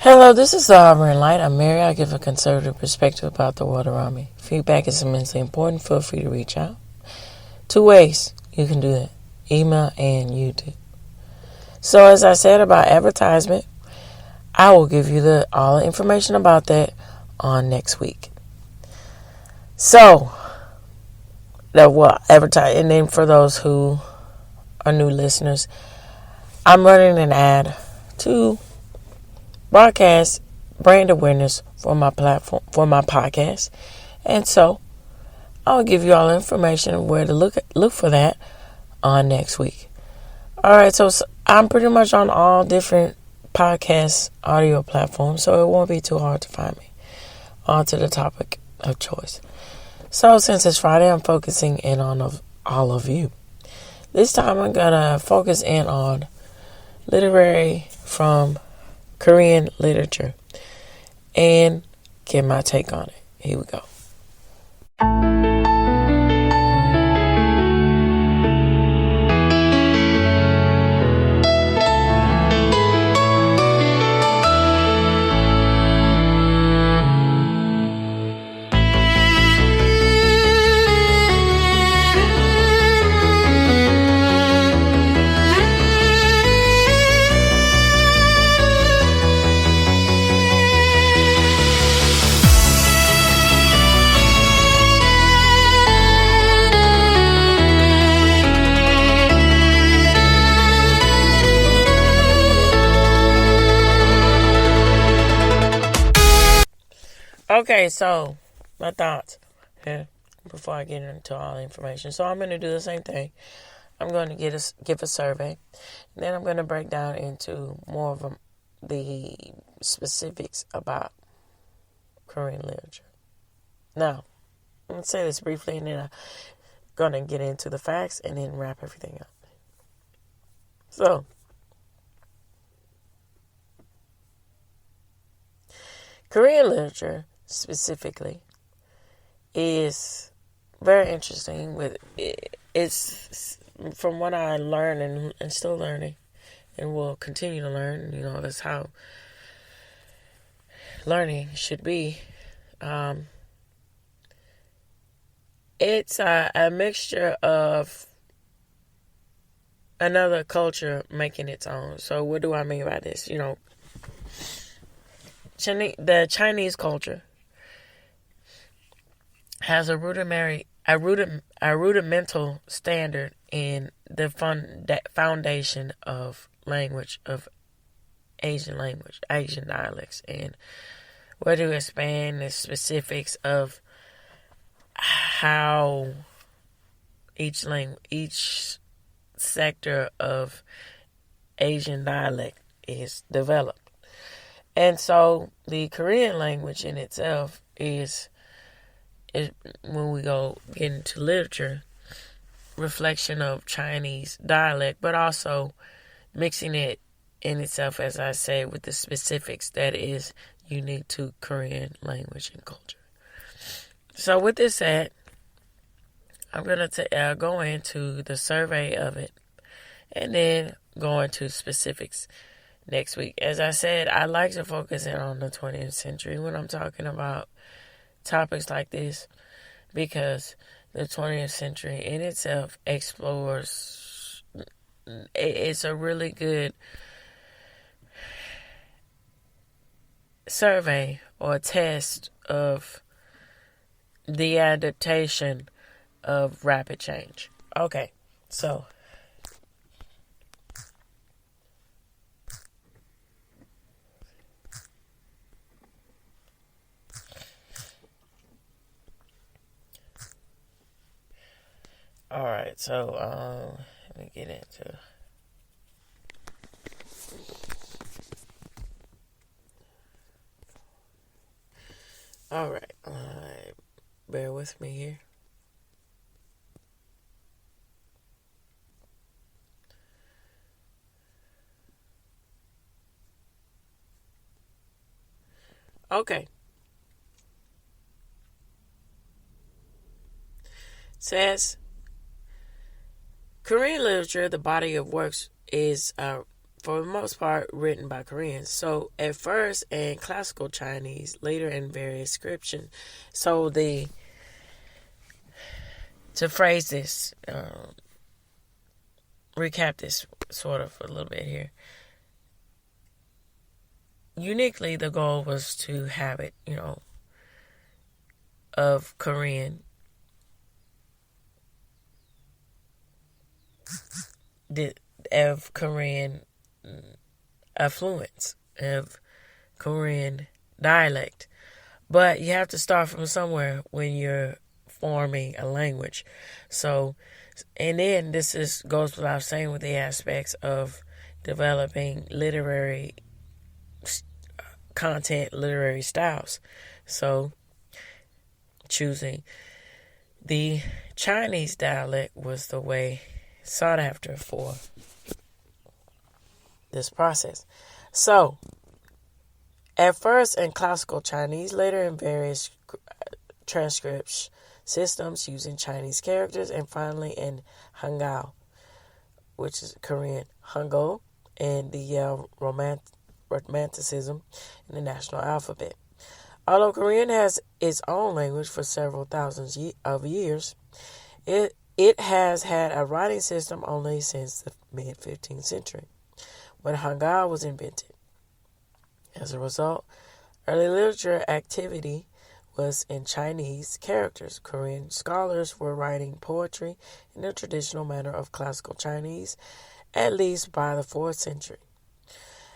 Hello, this is the Auburn Light. I'm Mary. I give a conservative perspective about the world around me. Feedback is immensely important. Feel free to reach out. 2 ways you can do that: email and YouTube. So, as I said about advertisement, I will give you all the information about that on next week. So, advertise, and then for those who are new listeners, I'm running an ad to broadcast brand awareness for my platform, for my podcast. And so I'll give you all the information where to look for that on next week. All right, so I'm pretty much on all different podcast audio platforms, so it won't be too hard to find me. On to the topic of choice. So since it's Friday, I'm focusing in on all of you. This time I'm gonna focus in on literary from Korean literature and get my take on it. Here we go. Okay, so my thoughts here before I get into all the information. So I'm going to do the same thing. I'm going to give a survey. And then I'm going to break down into more of the specifics about Korean literature. Now, I'm going to say this briefly, and then I'm going to get into the facts and then wrap everything up. So, Korean literature specifically is very interesting. It's from what I learned and still learning and will continue to learn. That's how learning should be. It's a mixture of another culture making its own. So what do I mean by this? The Chinese culture has a rudimental standard in the foundation of language, of Asian dialects, and where to expand the specifics of how each sector of Asian dialect is developed. And so the Korean language in itself is when we get into literature, reflection of Chinese dialect, but also mixing it in itself, as I say, with the specifics that is unique to Korean language and culture. So with this said, I'm going to go into the survey of it and then go into specifics next week. As I said, I like to focus in on the 20th century when I'm talking about topics like this, because the 20th century in itself explores, it's a really good survey or test of the adaptation of rapid change. Okay, so all right, so let me get into. All right, bear with me here. Okay. Says Korean literature, the body of works, is for the most part, written by Koreans. So at first in classical Chinese, later in various scription. So to phrase this, recap this sort of a little bit here. Uniquely, the goal was to have it, of Korean, of Korean affluence, of Korean dialect. But you have to start from somewhere when you're forming a language. So, and then goes without saying with the aspects of developing literary content, literary styles. So, choosing the Chinese dialect was the way sought after for this process. So, at first in classical Chinese, later in various transcription systems using Chinese characters, and finally in Hangul, which is Korean Hangul, and the romanticism in the national alphabet. Although Korean has its own language for several thousands of years, it has had a writing system only since the mid-15th century, when Hangul was invented. As a result, early literature activity was in Chinese characters. Korean scholars were writing poetry in the traditional manner of classical Chinese, at least by the 4th century.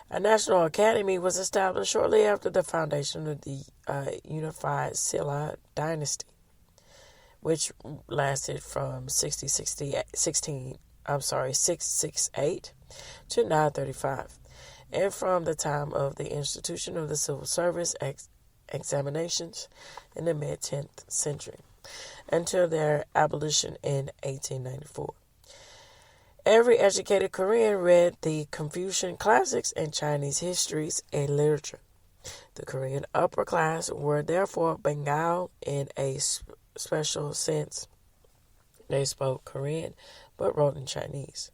A national academy was established shortly after the foundation of the unified Silla dynasty, which lasted from 668 to 935, and from the time of the institution of the civil service examinations in the mid-10th century until their abolition in 1894. Every educated Korean read the Confucian classics and Chinese histories and literature. The Korean upper class were therefore Bengal in a special sense. They spoke Korean but wrote in Chinese.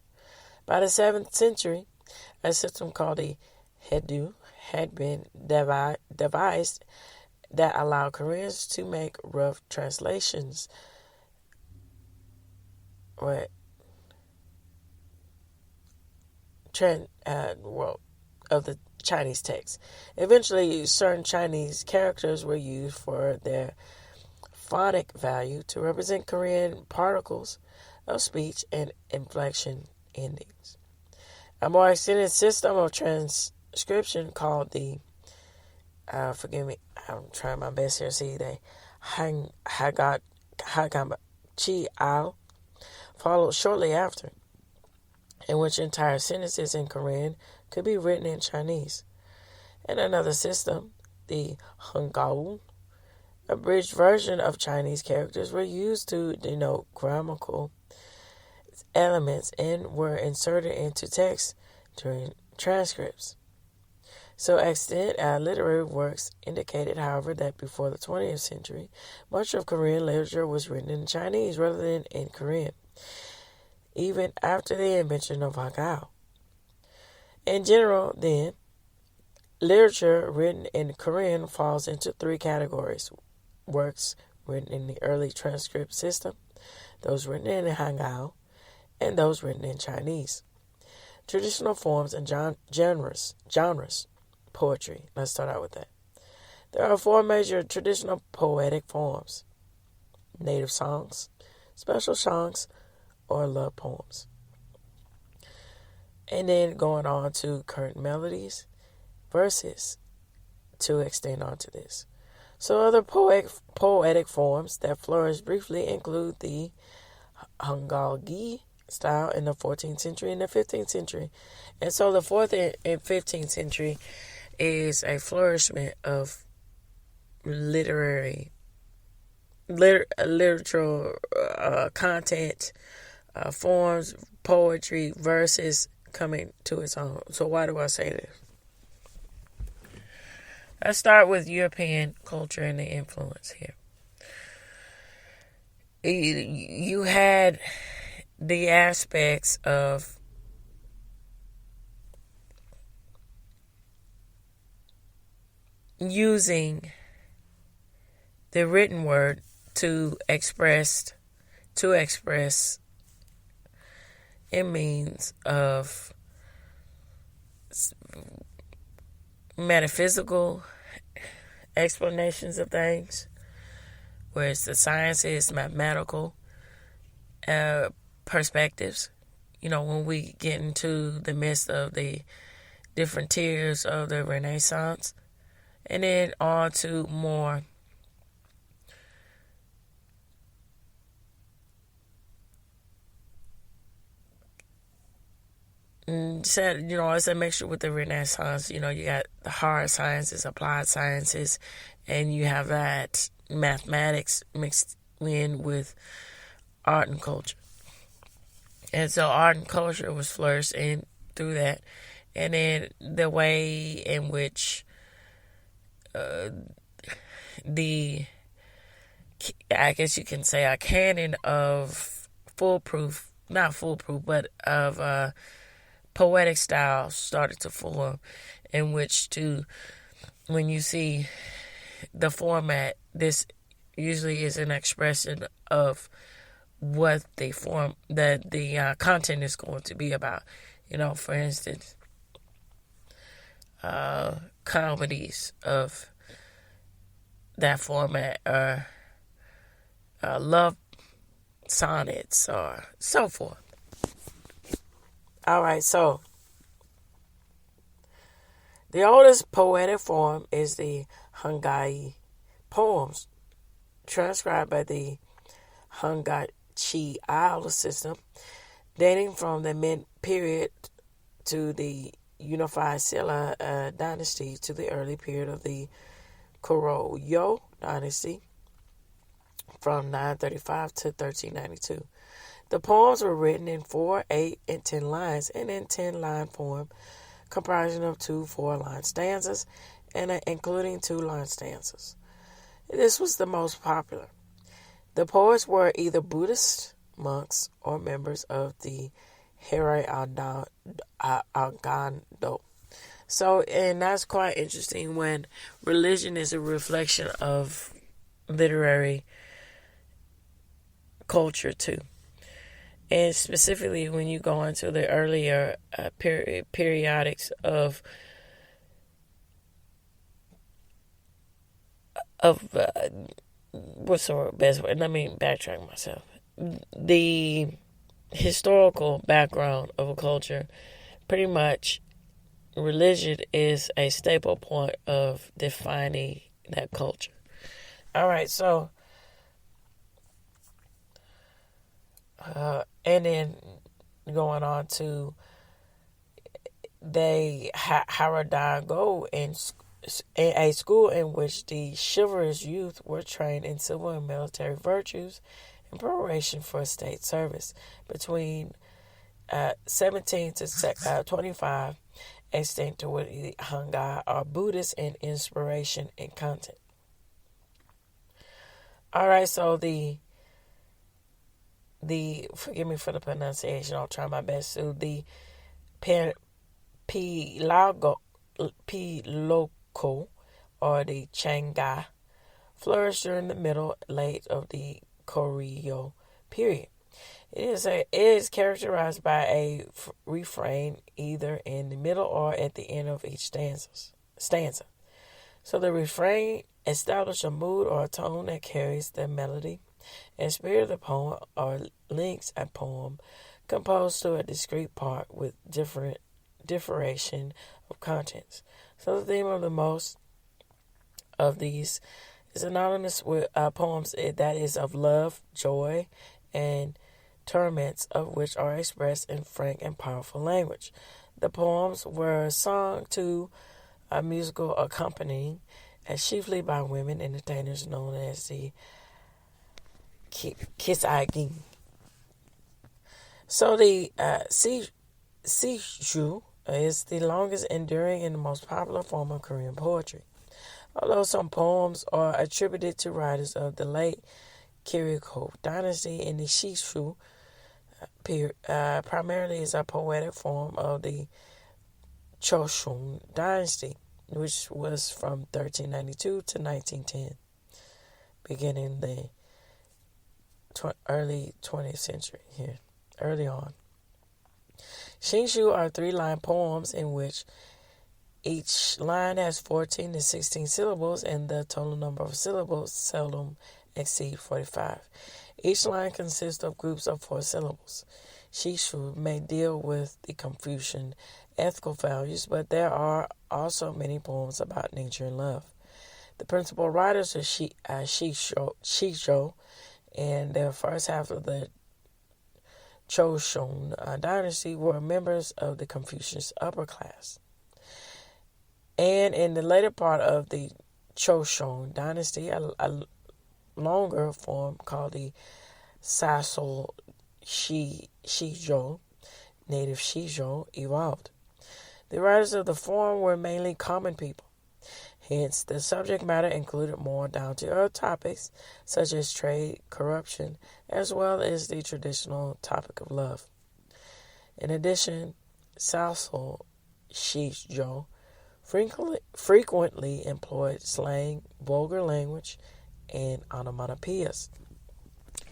By the 7th century, a system called the Haedu had been devised that allowed Koreans to make rough translations of the Chinese text. Eventually, certain Chinese characters were used for their phonic value to represent Korean particles of speech and inflection endings. A more extended system of transcription called the forgive me, I'm trying my best here. See, they Hagam Chi Al followed shortly after, in which entire sentences in Korean could be written in Chinese. And another system, the Hangul, abridged version of Chinese characters were used to denote grammatical elements and were inserted into text during transcripts. So extant literary works indicated, however, that before the 20th century, much of Korean literature was written in Chinese rather than in Korean, even after the invention of Hangul. In general, then, literature written in Korean falls into 3 categories: works written in the early transcript system, those written in Hangul, and those written in Chinese. Traditional forms and genres. Poetry. Let's start out with that. There are 4 major traditional poetic forms: native songs, special songs, or love poems. And then going on to current melodies, verses, to extend onto this. So other poetic forms that flourish briefly include the Hangulgi style in the 14th century and the 15th century. And so the 4th and 15th century is a flourishment of literal content, forms, poetry, verses coming to its own. So why do I say this? Let's start with European culture and the influence here. You had the aspects of using the written word to express in means of metaphysical explanations of things, whereas the science is mathematical perspectives. When we get into the midst of the different tiers of the Renaissance, and then on to more said, it's a mixture with the Renaissance. You got the hard sciences, applied sciences, and you have that mathematics mixed in with art and culture. And so art and culture was flourished in through that. And then the way in which I guess you can say, a canon of not foolproof, but of poetic styles started to form, in which when you see the format, this usually is an expression of what the content is going to be about. For instance, comedies of that format are love sonnets or so forth. All right, so the oldest poetic form is the Hungary poems, transcribed by the Hungaric system, dating from the mid-period to the unified Silla dynasty to the early period of the Koroyo dynasty from 935 to 1392. The poems were written in 4, 8, and 10 lines and in 10-line form, comprising of 2 4-line stanzas and including 2-line stanzas. This was the most popular. The poets were either Buddhist monks or members of the Hare Agando. So, and that's quite interesting when religion is a reflection of literary culture too. And specifically when you go into the earlier periodics of what's the best way? Let me backtrack myself. The historical background of a culture, pretty much religion is a staple point of defining that culture. All right, so and then going on to they Haradago in a school in which the chivalrous youth were trained in civil and military virtues in preparation for state service between 17 to 25, extinct to what the Hanga are Buddhist in inspiration and content. All right, so the forgive me for the pronunciation, I'll try my best. So the Piloko or the Changa flourished during the middle late of the Koryo period. It is characterized by a refrain either in the middle or at the end of each stanza. So the refrain establishes a mood or a tone that carries the melody and spirit of the poem or links a poem composed to a discrete part with differentiation of contents. So the theme of the most of these is synonymous with poems that is of love, joy, and torments, of which are expressed in frank and powerful language. The poems were sung to a musical accompanying, chiefly by women entertainers known as the Kisagin. So the Siju is the longest enduring and the most popular form of Korean poetry. Although some poems are attributed to writers of the late Kiriko dynasty, in the Shishu period, primarily is a poetic form of the Choshun dynasty. which was from 1392 to 1910, beginning the early 20th century here, early on. Shinshu are 3-line poems in which each line has 14 to 16 syllables, and the total number of syllables seldom exceed 45. Each line consists of groups of 4 syllables. Shishu may deal with the Confucian ethical values, but there are also many poems about nature and love. The principal writers are Shisho, and the first half of the Choshun dynasty were members of the Confucius upper class. And in the later part of the Choshun dynasty, a longer form called the Sasso Shijo, native Shijo, evolved. The writers of the form were mainly common people. Hence, the subject matter included more down-to-earth topics such as trade, corruption, as well as the traditional topic of love. In addition, Sasso Shijo frequently employed slang, vulgar language, and onomatopoeias.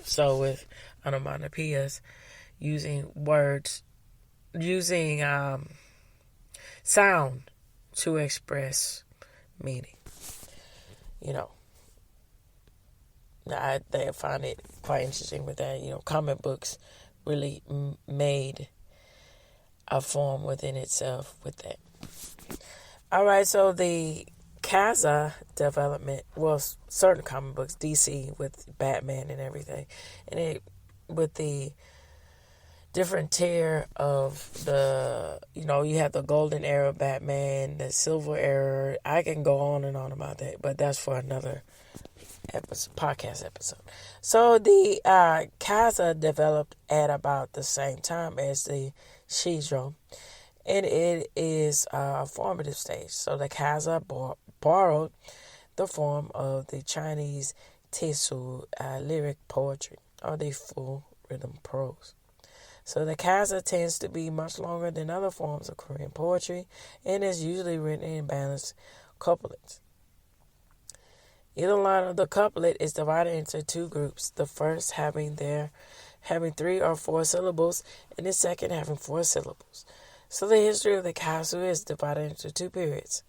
So with onomatopoeias, using sound to express meaning. I find it quite interesting with that. Comic books really made a form within itself with that. All right, so the Kaza development, certain comic books, DC with Batman and everything, and it with the different tier of the, you have the golden era Batman, the silver era. I can go on and on about that, but that's for another podcast episode. So the Kaza developed at about the same time as the Shijo, and it is a formative stage. So the Kaza borrowed the form of the Chinese Tesu lyric poetry, or the full rhythm prose. So the Kaza tends to be much longer than other forms of Korean poetry and is usually written in balanced couplets. Either line of the couplet is divided into 2 groups, the first having 3 or 4 syllables and the second having 4 syllables. So the history of the Kazu is divided into 2 periods,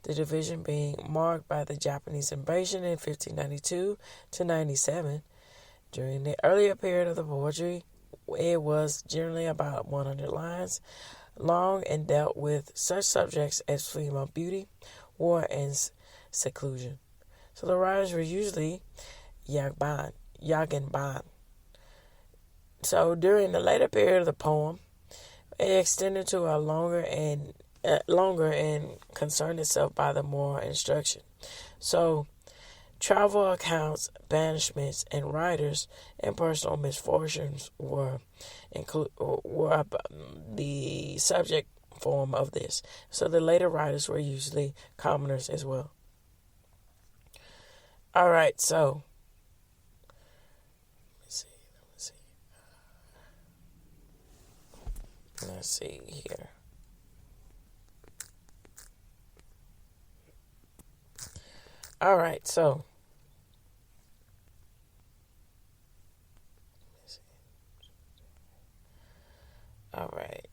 the division being marked by the Japanese invasion in 1592 to 97. During the earlier period of the poetry, it was generally about 100 lines long and dealt with such subjects as female beauty, war, and seclusion. So the writers were usually Yagenban. So during the later period of the poem, it extended to a longer and concerned itself by the moral instruction. So travel accounts, banishments, and writers and personal misfortunes were the subject form of this. So the later writers were usually commoners as well. All right, so let's see here. All right, so all right.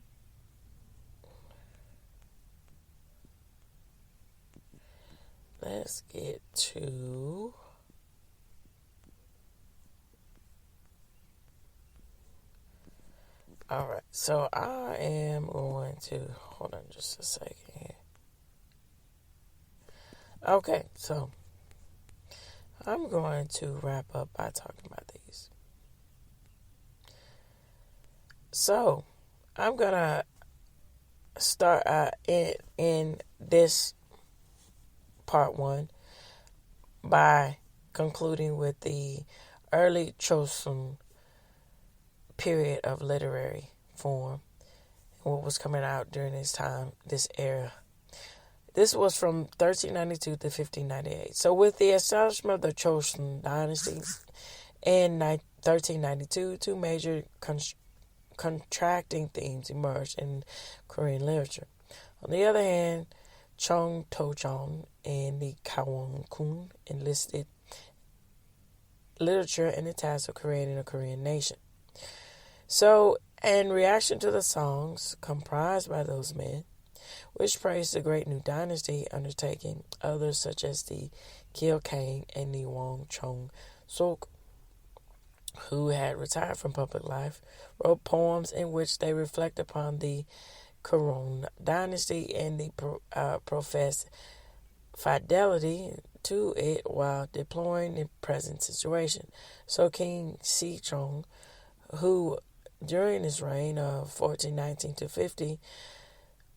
Let's get to all right. So I am going to hold on just a second here. Okay, so I'm going to wrap up by talking about these. So I'm gonna start in this part 1 by concluding with the early Chosun period of literary form and what was coming out during this time, this era. This was from 1392 to 1598. So with the establishment of the Chosun dynasty in 1392, 2 major contracting themes emerged in Korean literature. On the other hand, Chong Tojong, and the Kawon Kun enlisted literature and the task of creating a Korean nation. So, in reaction to the songs comprised by those men, which praised the great new dynasty undertaking, others such as the Kil Kang and the Wong Chong Sok, who had retired from public life, wrote poems in which they reflect upon the Korean dynasty and the professed fidelity to it while deploring the present situation. So King Sejong, who during his reign of 1419 to 50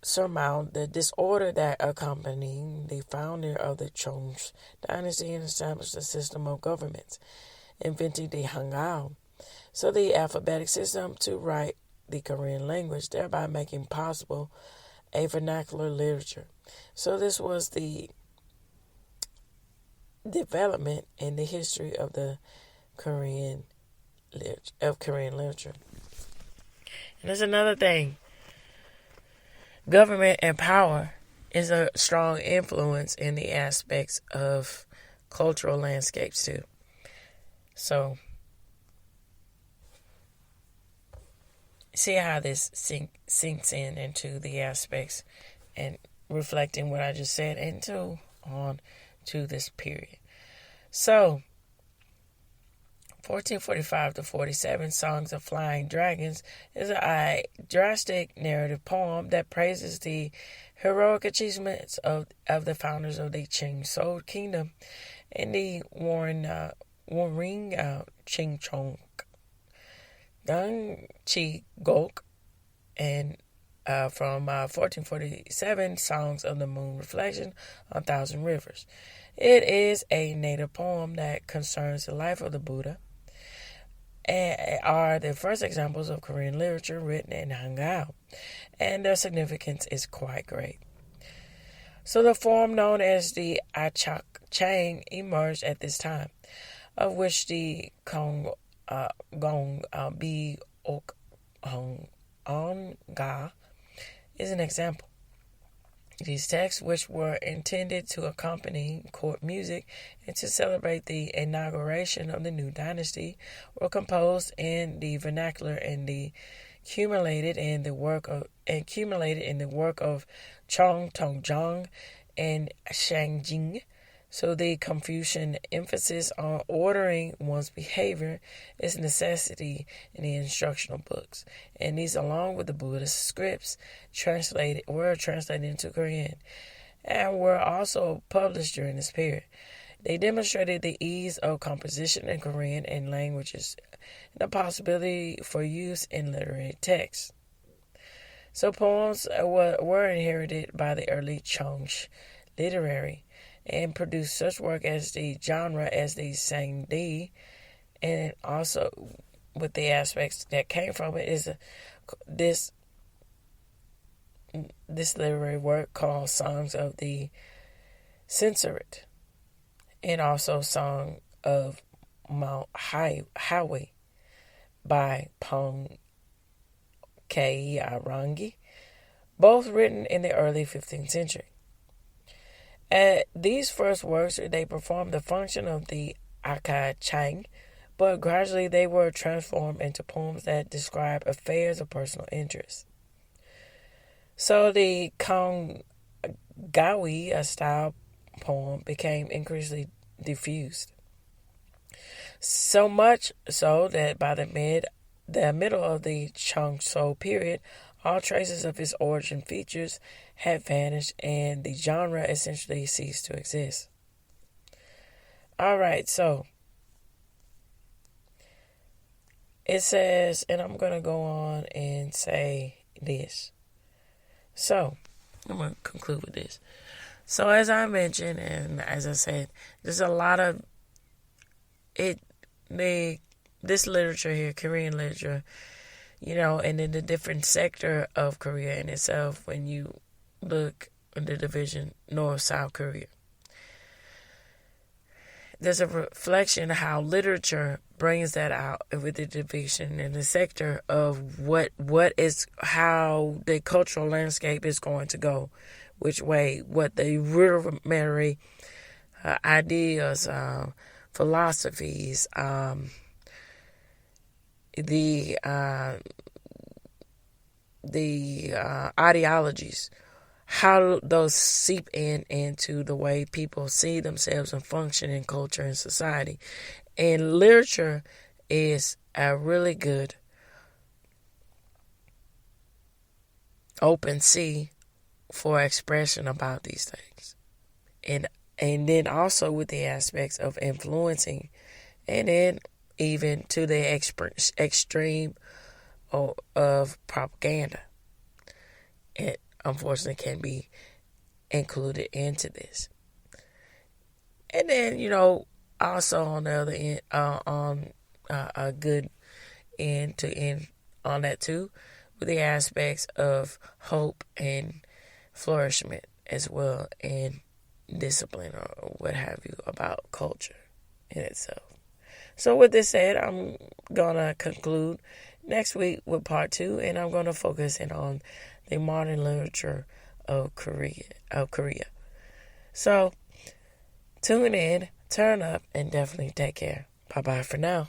surmounted the disorder that accompanied the founder of the Chong dynasty and established a system of governments, inventing the Hangul, so the alphabetic system to write the Korean language, thereby making possible a vernacular literature. So this was the development in the history of the Korean literature. And there's another thing. Government and power is a strong influence in the aspects of cultural landscapes too. So, see how this sinks in into the aspects and reflecting what I just said into on to this period. So, 1445 to 47, Songs of Flying Dragons is a drastic narrative poem that praises the heroic achievements of the founders of the Ching-So Kingdom and the Warring Ching-Chong, Gang Chi-Gok, and from 1447, Songs of the Moon Reflection on Thousand Rivers. It is a native poem that concerns the life of the Buddha and are the first examples of Korean literature written in Hangul, and their significance is quite great. So the form known as the Achak Chang emerged at this time, of which the Gong Bi Ok Hong On Ga is an example. These texts, which were intended to accompany court music and to celebrate the inauguration of the new dynasty, were composed in the vernacular and accumulated in the work of Chong Tongjong and Shangjing. So the Confucian emphasis on ordering one's behavior is necessity in the instructional books, and these, along with the Buddhist scripts, were translated into Korean, and were also published during this period. They demonstrated the ease of composition in Korean and languages, and the possibility for use in literary texts. So poems were inherited by the early Chong's literary and produced such work as the genre as the Sangdi, and also with the aspects that came from it is this literary work called Songs of the Censored, and also Song of Mount Hawi by Pong Kei Arangi, both written in the early 15th century. These first works, they performed the function of the Aka Chang, but gradually they were transformed into poems that describe affairs of personal interest. So the Kong Gawi, a style poem, became increasingly diffused. So much so that by the middle of the Chong-So period, all traces of its origin features had vanished and the genre essentially ceased to exist. Alright, so it says, and I'm going to go on and say this. So, I'm going to conclude with this. So as I mentioned, and as I said, there's a lot of this literature here, Korean literature, and in the different sector of Korea in itself, when you look at the division North-South Korea, there's a reflection of how literature brings that out with the division and the sector of how the cultural landscape is going to go what the rudimentary ideas, philosophies, the ideologies, how those seep into the way people see themselves and function in culture and society. And literature is a really good open sea for expression about these things. And then also with the aspects of influencing, and then even to the extreme of propaganda. It unfortunately can be included into this. And then, also on the other end, on a good end to end on that too, with the aspects of hope and flourishment as well, and discipline or what have you about culture in itself. So with this said, I'm going to conclude next week with part 2, and I'm going to focus in on the modern literature of Korea. So tune in, turn up, and definitely take care. Bye-bye for now.